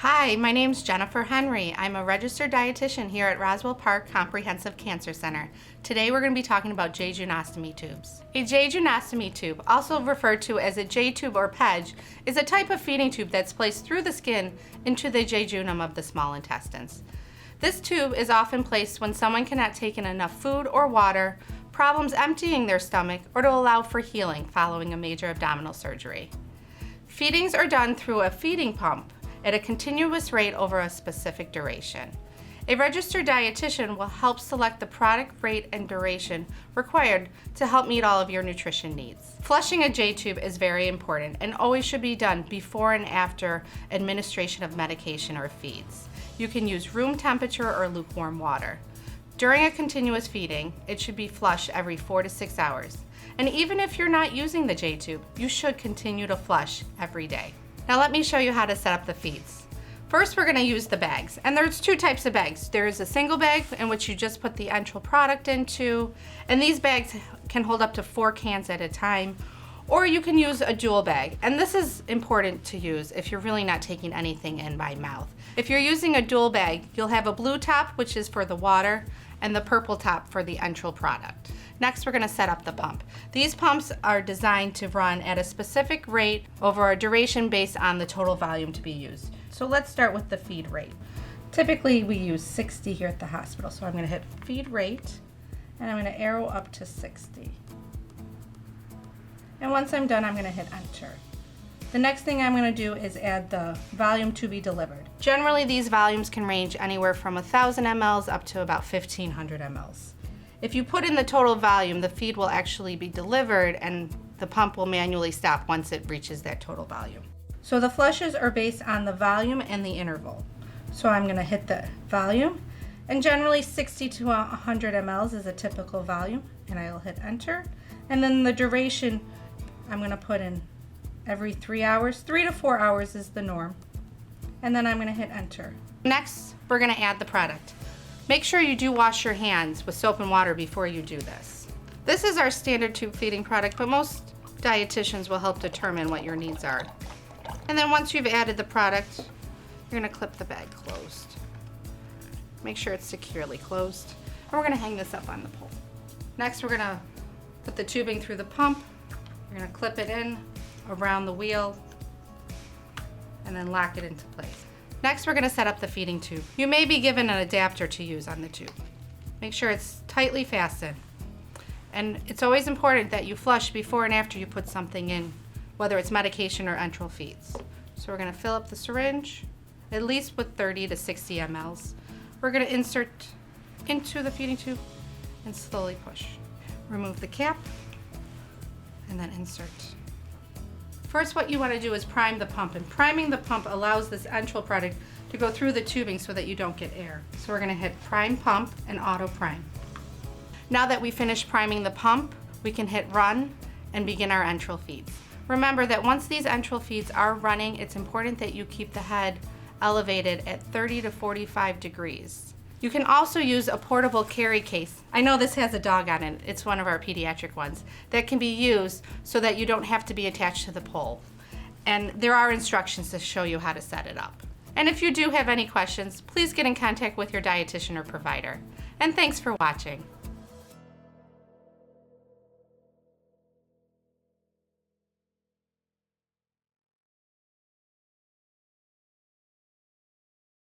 Hi, my name's Jennifer Henry. I'm a registered dietitian here at Roswell Park Comprehensive Cancer Center. Today we're going to be talking about Jejunostomy tubes. A Jejunostomy tube, also referred to as a J-tube or PEG, is a type of feeding tube that's placed through the skin into the jejunum of the small intestines. This tube is often placed when someone cannot take in enough food or water, problems emptying their stomach, or to allow for healing following a major abdominal surgery. Feedings are done through a feeding pump at a continuous rate over a specific duration. A registered dietitian will help select the product, rate, and duration required to help meet all of your nutrition needs. Flushing a J-tube is very important and always should be done before and after administration of medication or feeds. You can use room temperature or lukewarm water. During a continuous feeding, it should be flushed every 4 to 6 hours. And even if you're not using the J-tube, you should continue to flush every day. Now let me show you how to set up the feeds. First, we're going to use the bags, and there's two types of bags. There's a single bag in which you just put the enteral product into, and these bags can hold up to 4 cans at a time, or you can use a dual bag. And this is important to use if you're really not taking anything in by mouth. If you're using a dual bag, you'll have a blue top, which is for the water, and the purple top for the enteral product. Next, we're going to set up the pump. These pumps are designed to run at a specific rate over a duration based on the total volume to be used. So let's start with the feed rate. Typically, we use 60 here at the hospital. So I'm going to hit feed rate, and I'm going to arrow up to 60. And once I'm done, I'm going to hit enter. The next thing I'm going to do is add the volume to be delivered. Generally, these volumes can range anywhere from 1,000 mLs up to about 1,500 mLs. If you put in the total volume, the feed will actually be delivered and the pump will manually stop once it reaches that total volume. So the flushes are based on the volume and the interval. So I'm going to hit the volume, and generally 60 to 100 mLs is a typical volume, and I'll hit enter. And then the duration, I'm going to put in every 3 hours. 3 to 4 hours is the norm. And then I'm going to hit enter. Next, we're going to add the product. Make sure you do wash your hands with soap and water before you do this. This is our standard tube feeding product, but most dietitians will help determine what your needs are. And then once you've added the product, you're going to clip the bag closed. Make sure it's securely closed. And we're going to hang this up on the pole. Next, we're going to put the tubing through the pump. We're going to clip it in around the wheel and then lock it into place. Next, we're going to set up the feeding tube. You may be given an adapter to use on the tube. Make sure it's tightly fastened. And it's always important that you flush before and after you put something in, whether it's medication or enteral feeds. So we're going to fill up the syringe, at least with 30 to 60 mLs. We're going to insert into the feeding tube and slowly push. Remove the cap and then insert. First, what you want to do is prime the pump, and priming the pump allows this enteral product to go through the tubing so that you don't get air. So we're going to hit prime pump and auto prime. Now that we finished priming the pump, we can hit run and begin our enteral feeds. Remember that once these enteral feeds are running, it's important that you keep the head elevated at 30 to 45 degrees. You can also use a portable carry case. I know this has a dog on it. It's one of our pediatric ones that can be used so that you don't have to be attached to the pole. And there are instructions to show you how to set it up. And if you do have any questions, please get in contact with your dietitian or provider. And thanks for watching.